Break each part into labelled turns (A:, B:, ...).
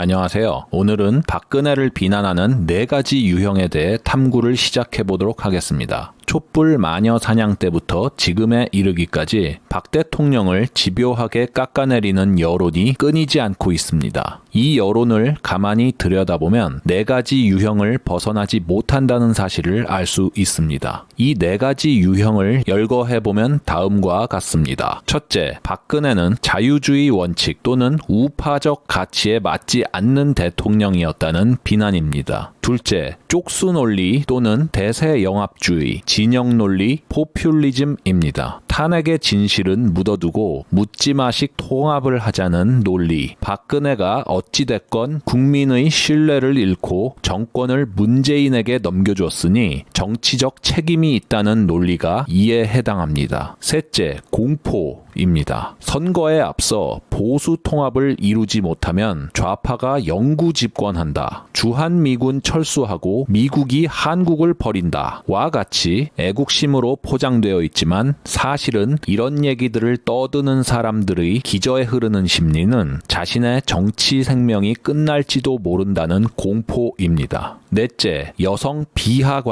A: 안녕하세요. 오늘은 박근혜를 비난하는 4가지 유형에 대해 탐구를 시작해 보도록 하겠습니다. 촛불 마녀 사냥 때부터 지금에 이르기까지 박 대통령을 집요하게 깎아내리는 여론이 끊이지 않고 있습니다. 이 여론을 가만히 들여다보면 4가지 유형을 벗어나지 못한다는 사실을 알 수 있습니다. 이 4가지 유형을 열거해보면 다음과 같습니다. 첫째, 박근혜는 자유주의 원칙 또는 우파적 가치에 맞지 않는 대통령이었다는 비난입니다. 둘째, 쪽수 논리 또는 대세 영합주의, 진영 논리, 포퓰리즘입니다. 탄핵의 진실은 묻어두고 묻지마식 통합을 하자는 논리. 박근혜가 어찌됐건 국민의 신뢰를 잃고 정권을 문재인에게 넘겨줬으니 정치적 책임이 있다는 논리가 이에 해당합니다. 셋째, 공포입니다. 선거에 앞서 보수 통합을 이루지 못하면 좌파가 영구 집권한다. 주한미군 철수하고 미국이 한국을 버린다. 와 같이 애국심으로 포장되어 있지만 사실은 이런 얘기들을 떠드는 사람들의 기저에 흐르는 심리는 자신의 정치 생명이 끝날지도 모른다는 공포입니다. 넷째, 여성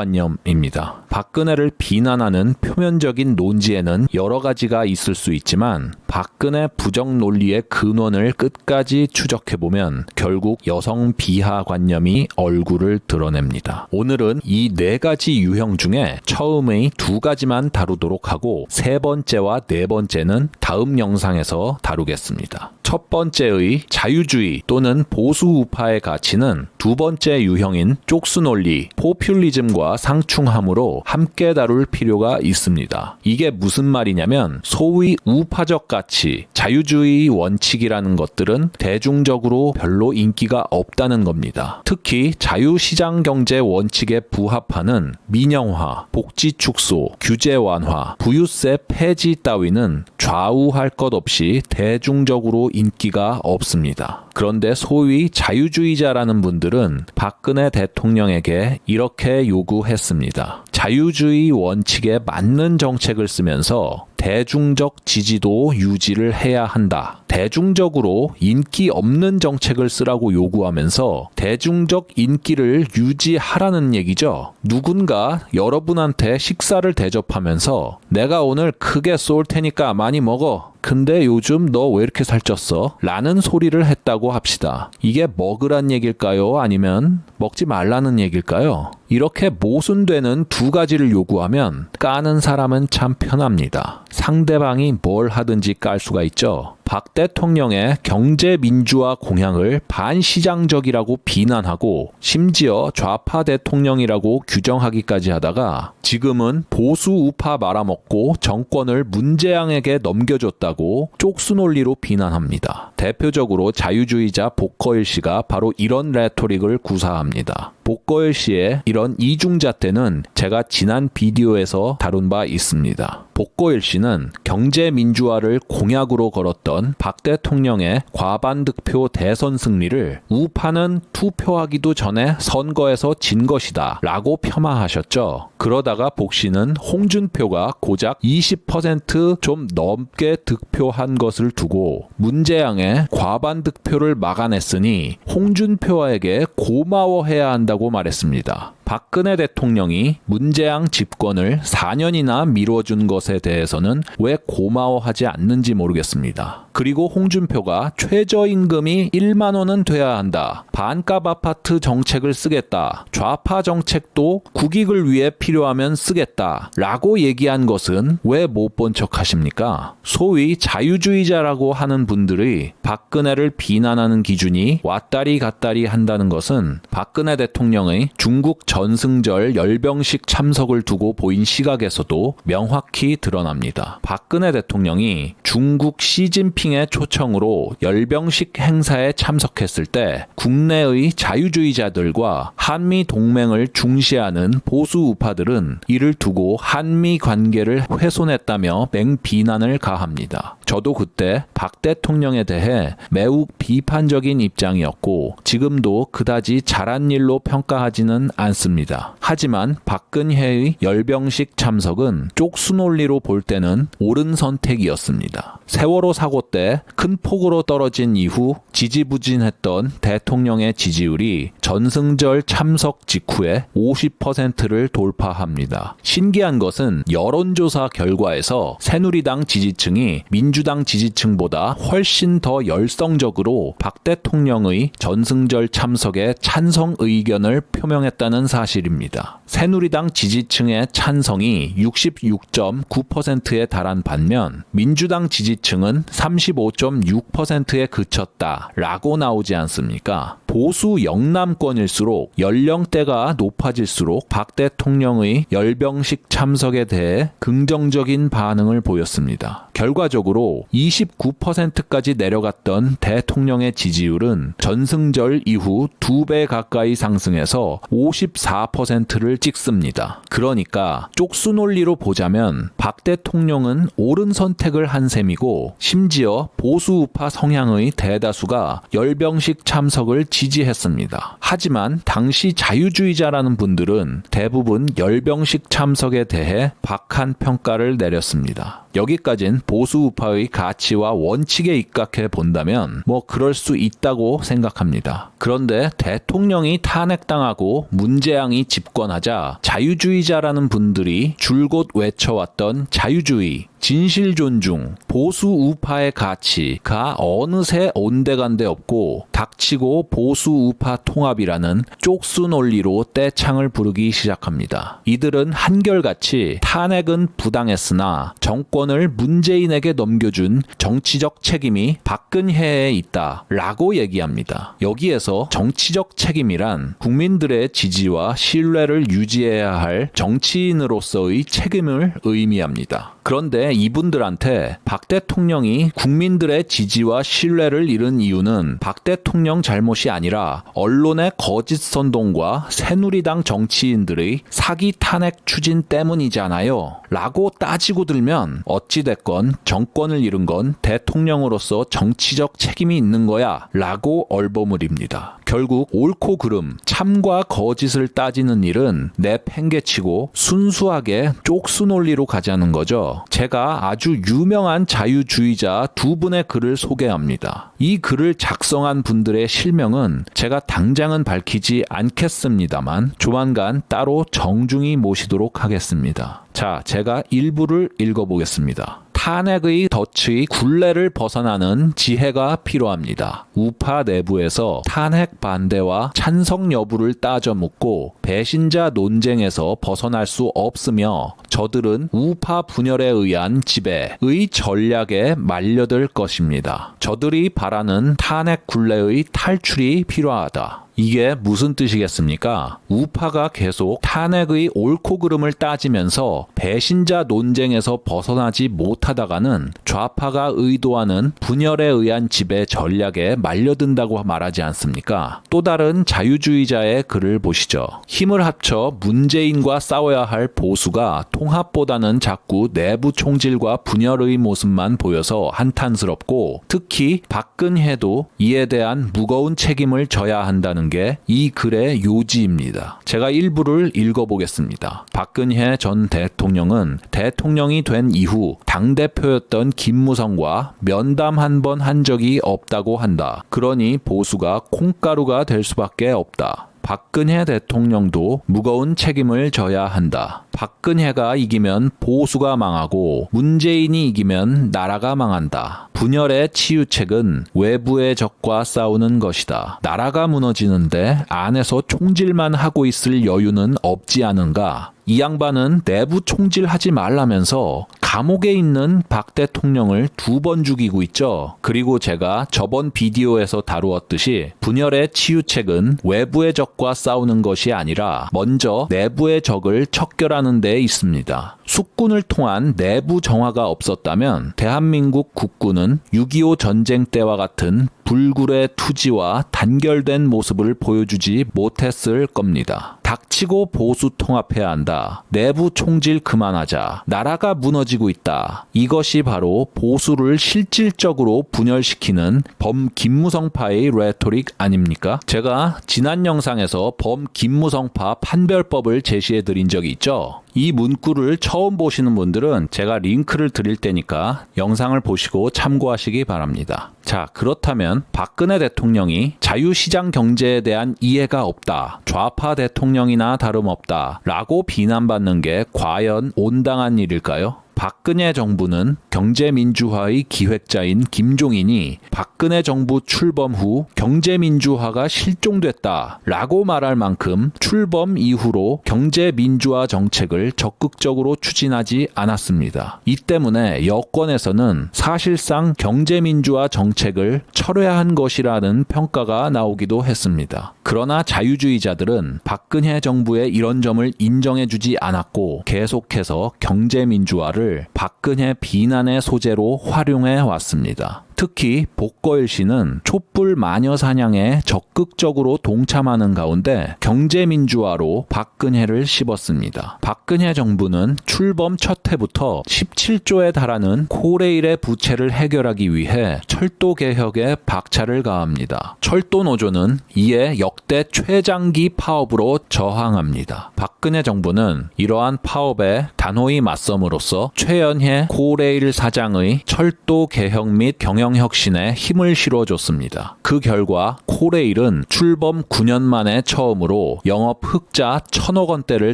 A: 비하관념입니다. 박근혜를 비난하는 표면적인 논지에는 여러 가지가 있을 수 있지만 박근혜 부정 논리의 근원을 끝까지 추적해보면 결국 여성 비하관념이 얼굴을 드러냅니다. 오늘은 이 4가지 유형 중에 처음의 2가지만 다루도록 하고 3번째와 4번째는 다음 영상에서 다루겠습니다. 첫 번째의 자유주의 또는 보수 우파의 가치는 2번째 유형인 쪽수 논리, 포퓰리즘과 상충하므로 함께 다룰 필요가 있습니다. 이게 무슨 말이냐면 소위 우파적 가치, 자유주의 원칙이라는 것들은 대중적으로 별로 인기가 없다는 겁니다. 특히 자유시장 경제 원칙에 부합하는 민영화, 복지 축소, 규제 완화, 부유세 폐지 따위는 좌우할 것 없이 대중적으로 인기가 없습니다. 그런데 소위 자유주의자라는 분들은 박근혜 대통령에게 이렇게 요구했습니다. 자유주의 원칙에 맞는 정책을 쓰면서 대중적 지지도 유지를 해야 한다. 대중적으로 인기 없는 정책을 쓰라고 요구하면서 대중적 인기를 유지하라는 얘기죠. 누군가 여러분한테 식사를 대접하면서 내가 오늘 크게 쏠 테니까 많이 먹어. 근데 요즘 너 왜 이렇게 살쪘어? 라는 소리를 했다고 합시다. 이게 먹으란 얘기일까요? 아니면 먹지 말라는 얘기일까요? 이렇게 모순되는 2가지를 요구하면 까는 사람은 참 편합니다. 상대방이 뭘 하든지 깔 수가 있죠. 박 대통령의 경제민주화 공약을 반시장적이라고 비난하고 심지어 좌파 대통령이라고 규정하기까지 하다가 지금은 보수 우파 말아먹고 정권을 문재양에게 넘겨줬다고 쪽수 논리로 비난합니다. 대표적으로 자유주의자 복거일 씨가 바로 이런 레토릭을 구사합니다. 복거일 씨의 이런 이중잣대는 제가 지난 비디오에서 다룬 바 있습니다. 복거일 씨는 경제민주화를 공약으로 걸었던 박 대통령의 과반득표 대선 승리를 우파는 투표하기도 전에 선거에서 진 것이다 라고 폄하하셨죠. 그러다가 복 씨는 홍준표가 고작 20% 넘게 득표한 것을 두고 문재양의 과반득표를 막아냈으니 홍준표에게 고마워해야 한다고 말했습니다. 박근혜 대통령이 문재양 집권을 4년이나 미뤄준 것에 대해서는 왜 고마워하지 않는지 모르겠습니다. 그리고 홍준표가 최저임금이 1만 원은 돼야 한다. 반값 아파트 정책을 쓰겠다. 좌파 정책도 국익을 위해 필요하면 쓰겠다. 라고 얘기한 것은 왜 못 본 척 하십니까? 소위 자유주의자라고 하는 분들의 박근혜를 비난하는 기준이 왔다리 갔다리 한다는 것은 박근혜 대통령의 중국 전승절 열병식 참석을 두고 보인 시각에서도 명확히 드러납니다. 박근혜 대통령이 중국 시진핑의 초청으로 열병식 행사에 참석했을 때 국내의 자유주의자들과 한미 동맹을 중시하는 보수 우파들은 이를 두고 한미 관계를 훼손했다며 맹비난을 가합니다. 저도 그때 박 대통령에 대해 매우 비판적인 입장이었고 지금도 그다지 잘한 일로 평가하지는 않습니다. 하지만 박근혜의 열병식 참석은 쪽수 논리로 볼 때는 옳은 선택이었습니다. 세월호 사고 선거 때 큰 폭으로 떨어진 이후 지지부진했던 대통령의 지지율이 전승절 참석 직후에 50%를 돌파합니다. 신기한 것은 여론조사 결과에서 새누리당 지지층이 민주당 지지층보다 훨씬 더 열성적으로 박 대통령의 전승절 참석에 찬성 의견을 표명했다는 사실입니다. 새누리당 지지층의 찬성이 66.9%에 달한 반면 민주당 지지층은 35.6%에 그쳤다라고 나오지 않습니까? 보수 영남권일수록 연령대가 높아질수록 박 대통령의 열병식 참석에 대해 긍정적인 반응을 보였습니다. 결과적으로 29%까지 내려갔던 대통령의 지지율은 전승절 이후 2배 가까이 상승해서 54%를 찍습니다. 그러니까 쪽수 논리로 보자면 박 대통령은 옳은 선택을 한 셈이고 심지어 보수 우파 성향의 대다수가 열병식 참석을 지지했습니다. 하지만 당시 자유주의자라는 분들은 대부분 열병식 참석에 대해 박한 평가를 내렸습니다. 여기까진 보수 우파의 가치와 원칙에 입각해 본다면 그럴 수 있다고 생각합니다. 그런데 대통령이 탄핵당하고 문재양이 집권하자 자유주의자라는 분들이 줄곧 외쳐왔던 자유주의, 진실 존중, 보수 우파의 가치가 어느새 온데간데 없고 닥치고 보수 우파 통합이라는 쪽수 논리로 떼창을 부르기 시작합니다. 이들은 한결같이 탄핵은 부당했으나 정권을 문재인에게 넘겨준 정치적 책임이 박근혜에 있다라고 얘기합니다. 여기에서 정치적 책임이란 국민들의 지지와 신뢰를 유지해야 할 정치인으로서의 책임을 의미합니다. 그런데 이분들한테 박 대통령이 국민들의 지지와 신뢰를 잃은 이유는 박 대통령 잘못이 아니라 언론의 거짓 선동과 새누리당 정치인들의 사기 탄핵 추진 때문이잖아요. 라고 따지고 들면 어찌됐건 정권을 잃은 건 대통령으로서 정치적 책임이 있는 거야 라고 얼버무립니다. 결국 옳고 그름, 참과 거짓을 따지는 일은 내팽개치고 순수하게 쪽수 논리로 가자는 거죠. 제가 아주 유명한 자유주의자 두 분의 글을 소개합니다. 이 글을 작성한 분들의 실명은 제가 당장은 밝히지 않겠습니다만 조만간 따로 정중히 모시도록 하겠습니다. 자, 제가 일부를 읽어보겠습니다. 탄핵의 덫의 굴레를 벗어나는 지혜가 필요합니다. 우파 내부에서 탄핵 반대와 찬성 여부를 따져 묻고 배신자 논쟁에서 벗어날 수 없으며 저들은 우파 분열에 의한 지배의 전략에 말려들 것입니다. 저들이 바라는 탄핵 굴레의 탈출이 필요하다. 이게 무슨 뜻이겠습니까? 우파가 계속 탄핵의 옳고 그름을 따지면서 배신자 논쟁에서 벗어나지 못하다가는 좌파가 의도하는 분열에 의한 지배 전략에 말려든다고 말하지 않습니까? 또 다른 자유주의자의 글을 보시죠. 힘을 합쳐 문재인과 싸워야 할 보수가 통합보다는 자꾸 내부 총질과 분열의 모습만 보여서 한탄스럽고 특히 박근혜도 이에 대한 무거운 책임을 져야 한다는 게 이 글의 요지입니다. 제가 일부를 읽어보겠습니다. 박근혜 전 대통령은 대통령이 된 이후 당대표였던 김무성과 면담 한 번 한 적이 없다고 한다. 그러니 보수가 콩가루가 될 수밖에 없다. 박근혜 대통령도 무거운 책임을 져야 한다. 박근혜가 이기면 보수가 망하고 문재인이 이기면 나라가 망한다. 분열의 치유책은 외부의 적과 싸우는 것이다. 나라가 무너지는데 안에서 총질만 하고 있을 여유는 없지 않은가? 이 양반은 내부 총질하지 말라면서 감옥에 있는 박 대통령을 2번 죽이고 있죠. 그리고 제가 저번 비디오에서 다루었듯이 분열의 치유책은 외부의 적과 싸우는 것이 아니라 먼저 내부의 적을 척결하는 데 있습니다. 숙군을 통한 내부 정화가 없었다면 대한민국 국군은 6.25 전쟁 때와 같은 불굴의 투지와 단결된 모습을 보여주지 못했을 겁니다. 닥치고 보수 통합해야 한다. 내부 총질 그만하자. 나라가 무너지고 있다. 이것이 바로 보수를 실질적으로 분열시키는 범 김무성파의 레토릭 아닙니까? 제가 지난 영상에서 범 김무성파 판별법을 제시해 드린 적이 있죠. 이 문구를 처음 보시는 분들은 제가 링크를 드릴 테니까 영상을 보시고 참고하시기 바랍니다. 자, 그렇다면 박근혜 대통령이 자유시장 경제에 대한 이해가 없다, 좌파 대통령이나 다름없다 라고 비난받는 게 과연 온당한 일일까요? 박근혜 정부는 경제민주화의 기획자인 김종인이 박근혜 정부 출범 후 경제민주화가 실종됐다 라고 말할 만큼 출범 이후로 경제민주화 정책을 적극적으로 추진하지 않았습니다. 이 때문에 여권에서는 사실상 경제민주화 정책을 철회한 것이라는 평가가 나오기도 했습니다. 그러나 자유주의자들은 박근혜 정부의 이런 점을 인정해주지 않았고 계속해서 경제민주화를 박근혜 비난의 소재로 활용해 왔습니다. 특히 복거일 씨는 촛불 마녀 사냥에 적극적으로 동참하는 가운데 경제민주화로 박근혜를 씹었습니다. 박근혜 정부는 출범 첫 해부터 17조에 달하는 코레일의 부채를 해결하기 위해 철도 개혁에 박차를 가합니다. 철도 노조는 이에 역대 최장기 파업으로 저항합니다. 박근혜 정부는 이러한 파업에 단호히 맞섬으로써 최연혜 코레일 사장의 철도 개혁 및 경영 혁신에 힘을 실어줬습니다. 그 결과 코레일은 출범 9년 만에 처음으로 영업 흑자 1,000억 원대를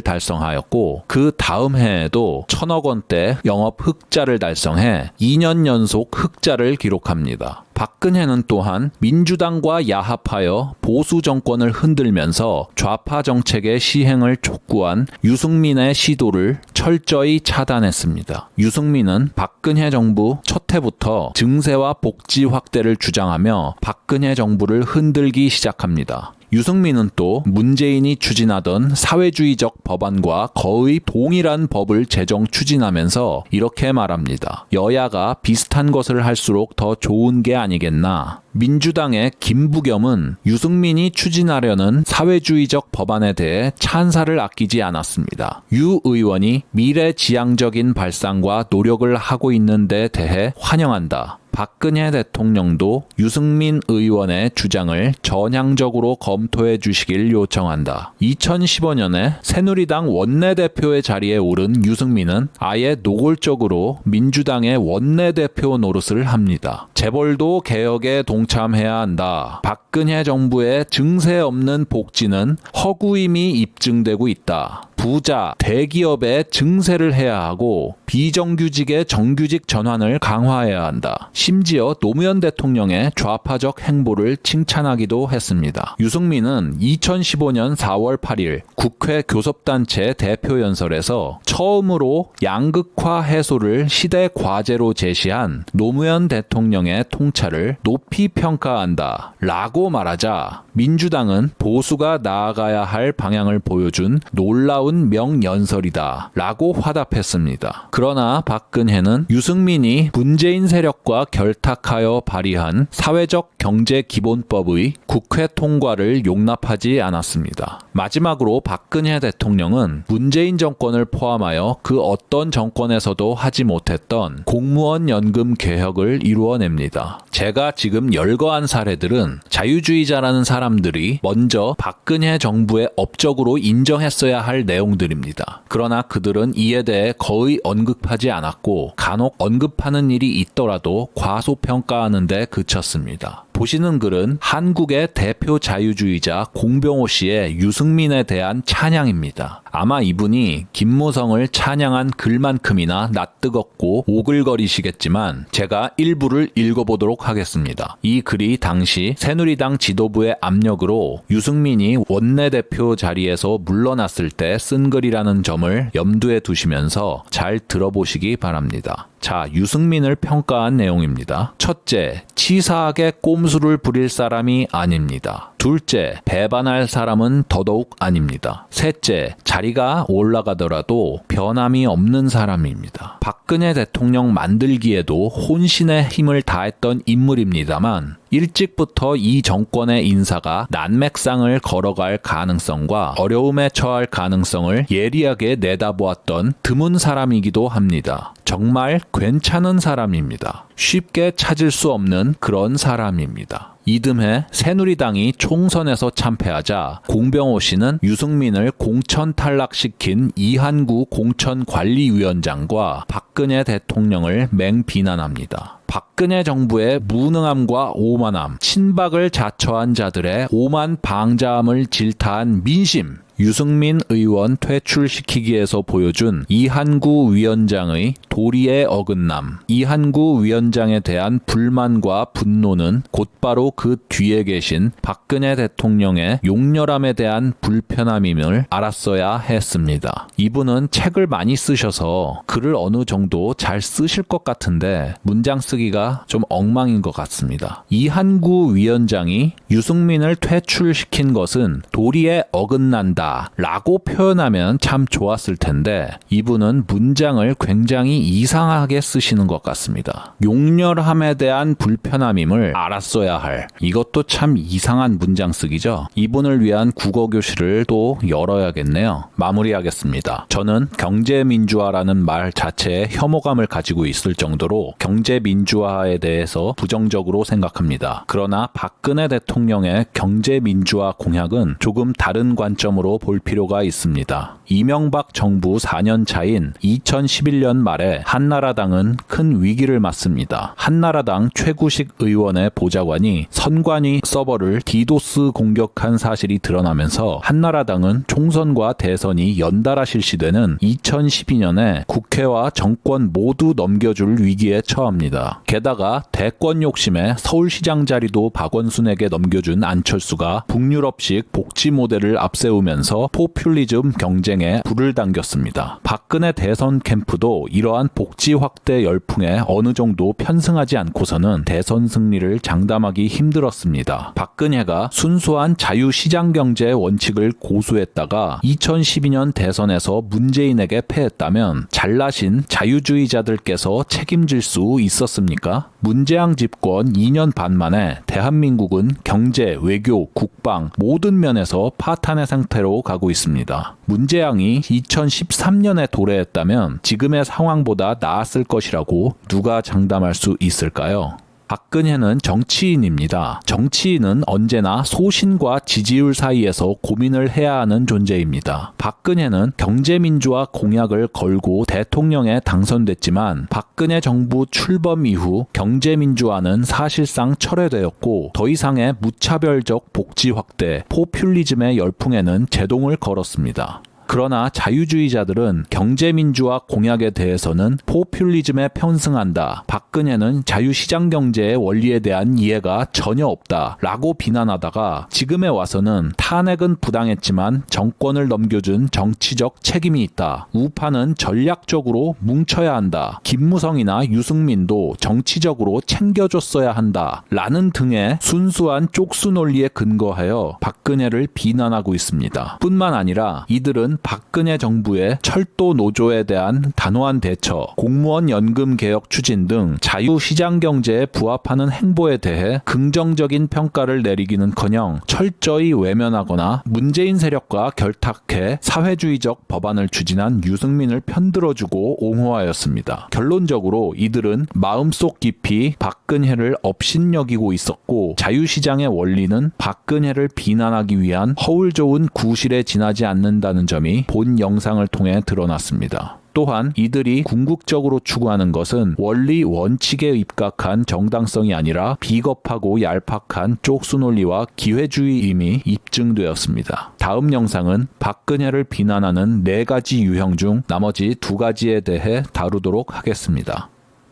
A: 달성하였고 그 다음 해에도 1,000억 원대 영업 흑자를 달성해 2년 연속 흑자를 기록합니다. 박근혜는 또한 민주당과 야합하여 보수 정권을 흔들면서 좌파 정책의 시행을 촉구한 유승민의 시도를 철저히 차단했습니다. 유승민은 박근혜 정부 첫 해부터 증세와 복지 확대를 주장하며 박근혜 정부를 흔들기 시작합니다. 유승민은 또 문재인이 추진하던 사회주의적 법안과 거의 동일한 법을 제정 추진하면서 이렇게 말합니다. 여야가 비슷한 것을 할수록 더 좋은 게 아니겠나. 민주당의 김부겸은 유승민이 추진하려는 사회주의적 법안에 대해 찬사를 아끼지 않았습니다. 유 의원이 미래지향적인 발상과 노력을 하고 있는 데 대해 환영한다. 박근혜 대통령도 유승민 의원의 주장을 전향적으로 검토해 주시길 요청한다. 2015년에 새누리당 원내대표의 자리에 오른 유승민은 아예 노골적으로 민주당의 원내대표 노릇을 합니다. 재벌도 개혁에 동참해야 한다. 박근혜 정부의 증세 없는 복지는 허구임이 입증되고 있다. 부자, 대기업의 증세를 해야 하고 비정규직의 정규직 전환을 강화해야 한다. 심지어 노무현 대통령의 좌파적 행보를 칭찬하기도 했습니다. 유승민은 2015년 4월 8일 국회 교섭단체 대표연설에서 처음으로 양극화 해소를 시대 과제로 제시한 노무현 대통령의 통찰을 높이 평가한다 라고 말하자 민주당은 보수가 나아가야 할 방향을 보여준 놀라운 명연설이다 라고 화답했습니다. 그러나 박근혜는 유승민이 문재인 세력과 결탁하여 발의한 사회적 경제 기본법의 국회 통과를 용납하지 않았습니다. 마지막으로 박근혜 대통령은 문재인 정권을 포함하여 그 어떤 정권에서도 하지 못했던 공무원 연금 개혁을 이루어냅니다. 제가 지금 열거한 사례들은 자유주의자라는 사람들이 먼저 박근혜 정부의 업적으로 인정했어야 할 내용들입니다. 그러나 그들은 이에 대해 거의 언급하지 않았고 간혹 언급하는 일이 있더라도 과소평가하는 데 그쳤습니다. 보시는 글은 한국의 대표 자유주의자 공병호 씨의 유승민에 대한 찬양입니다. 아마 이분이 김무성을 찬양한 글만큼이나 낯뜨겁고 오글거리시겠지만 제가 일부를 읽어보도록 하겠습니다. 이 글이 당시 새누리당 지도부의 압력으로 유승민이 원내대표 자리에서 물러났을 때 쓴 글이라는 점을 염두에 두시면서 잘 들어보시기 바랍니다. 자, 유승민을 평가한 내용입니다. 첫째, 치사하게 꼼수를 부릴 사람이 아닙니다. 둘째, 배반할 사람은 더더욱 아닙니다. 셋째, 자리가 올라가더라도 변함이 없는 사람입니다. 박근혜 대통령 만들기에도 혼신의 힘을 다했던 인물입니다만 일찍부터 이 정권의 인사가 난맥상을 걸어갈 가능성과 어려움에 처할 가능성을 예리하게 내다보았던 드문 사람이기도 합니다. 정말 괜찮은 사람입니다. 쉽게 찾을 수 없는 그런 사람입니다. 이듬해 새누리당이 총선에서 참패하자 공병호 씨는 유승민을 공천 탈락시킨 이한구 공천관리위원장과 박근혜 대통령을 맹비난합니다. 박근혜 정부의 무능함과 오만함, 친박을 자처한 자들의 오만 방자함을 질타한 민심, 유승민 의원 퇴출시키기에서 보여준 이한구 위원장의 도리의 어긋남, 이한구 위원장에 대한 불만과 분노는 곧바로 그 뒤에 계신 박근혜 대통령의 용렬함에 대한 불편함임을 알았어야 했습니다. 이분은 책을 많이 쓰셔서 글을 어느 정도 잘 쓰실 것 같은데 문장 쓰기가 좀 엉망인 것 같습니다. 이한구 위원장이 유승민을 퇴출시킨 것은 도리에 어긋난다 라고 표현하면 참 좋았을 텐데 이분은 문장을 굉장히 이상하게 쓰시는 것 같습니다. 용렬함에 대한 불편함임을 알았어야 할, 이것도 참 이상한 문장 쓰기죠. 이분을 위한 국어교실을 또 열어야겠네요. 마무리하겠습니다. 저는 경제민주화라는 말 자체에 혐오감을 가지고 있을 정도로 경제민주화에 대해서 부정적으로 생각합니다. 그러나 박근혜 대통령의 경제민주화 공약은 조금 다른 관점으로 볼 필요가 있습니다. 이명박 정부 4년 차인 2011년 말에 한나라당은 큰 위기를 맞습니다. 한나라당 최구식 의원의 보좌관이 선관위 서버를 디도스 공격한 사실이 드러나면서 한나라당은 총선과 대선이 연달아 실시되는 2012년에 국회와 정권 모두 넘겨줄 위기에 처합니다. 게다가 대권 욕심에 서울시장 자리도 박원순에게 넘겨준 안철수가 북유럽식 복지 모델을 앞세우면서 포퓰리즘 경쟁에 불을 당겼습니다. 박근혜 대선 캠프도 이러한 복지 확대 열풍에 어느 정도 편승하지 않고서는 대선 승리를 장담하기 힘들었습니다. 박근혜가 순수한 자유시장 경제 원칙을 고수했다가 2012년 대선에서 문재인에게 패했다면 잘나신 자유주의자들께서 책임질 수 있었습니까? 문재양 집권 2년 반 만에 대한민국은 경제, 외교, 국방 모든 면에서 파탄의 상태로 가고 있습니다. 문재양이 2013년에 도래했다면 지금의 상황보다 나았을 것이라고 누가 장담할 수 있을까요? 박근혜는 정치인입니다. 정치인은 언제나 소신과 지지율 사이에서 고민을 해야 하는 존재입니다. 박근혜는 경제민주화 공약을 걸고 대통령에 당선됐지만 박근혜 정부 출범 이후 경제민주화는 사실상 철회되었고 더 이상의 무차별적 복지 확대, 포퓰리즘의 열풍에는 제동을 걸었습니다. 그러나 자유주의자들은 경제민주화 공약에 대해서는 포퓰리즘에 편승한다. 박근혜는 자유시장 경제의 원리에 대한 이해가 전혀 없다. 라고 비난하다가 지금에 와서는 탄핵은 부당했지만 정권을 넘겨준 정치적 책임이 있다. 우파는 전략적으로 뭉쳐야 한다. 김무성이나 유승민도 정치적으로 챙겨줬어야 한다. 라는 등의 순수한 쪽수 논리에 근거하여 박근혜를 비난하고 있습니다. 뿐만 아니라 이들은 박근혜 정부의 철도 노조에 대한 단호한 대처, 공무원 연금 개혁 추진 등 자유시장 경제에 부합하는 행보에 대해 긍정적인 평가를 내리기는커녕 철저히 외면하거나 문재인 세력과 결탁해 사회주의적 법안을 추진한 유승민을 편들어주고 옹호하였습니다. 결론적으로 이들은 마음속 깊이 박근혜를 업신여기고 있었고 자유시장의 원리는 박근혜를 비난하기 위한 허울 좋은 구실에 지나지 않는다는 점이 본 영상을 통해 드러났습니다. 또한 이들이 궁극적으로 추구하는 것은 원리 원칙에 입각한 정당성이 아니라 비겁하고 얄팍한 쪽수 논리와 기회주의임이 입증되었습니다. 다음 영상은 박근혜를 비난하는 4가지 유형 중 나머지 2가지에 대해 다루도록 하겠습니다.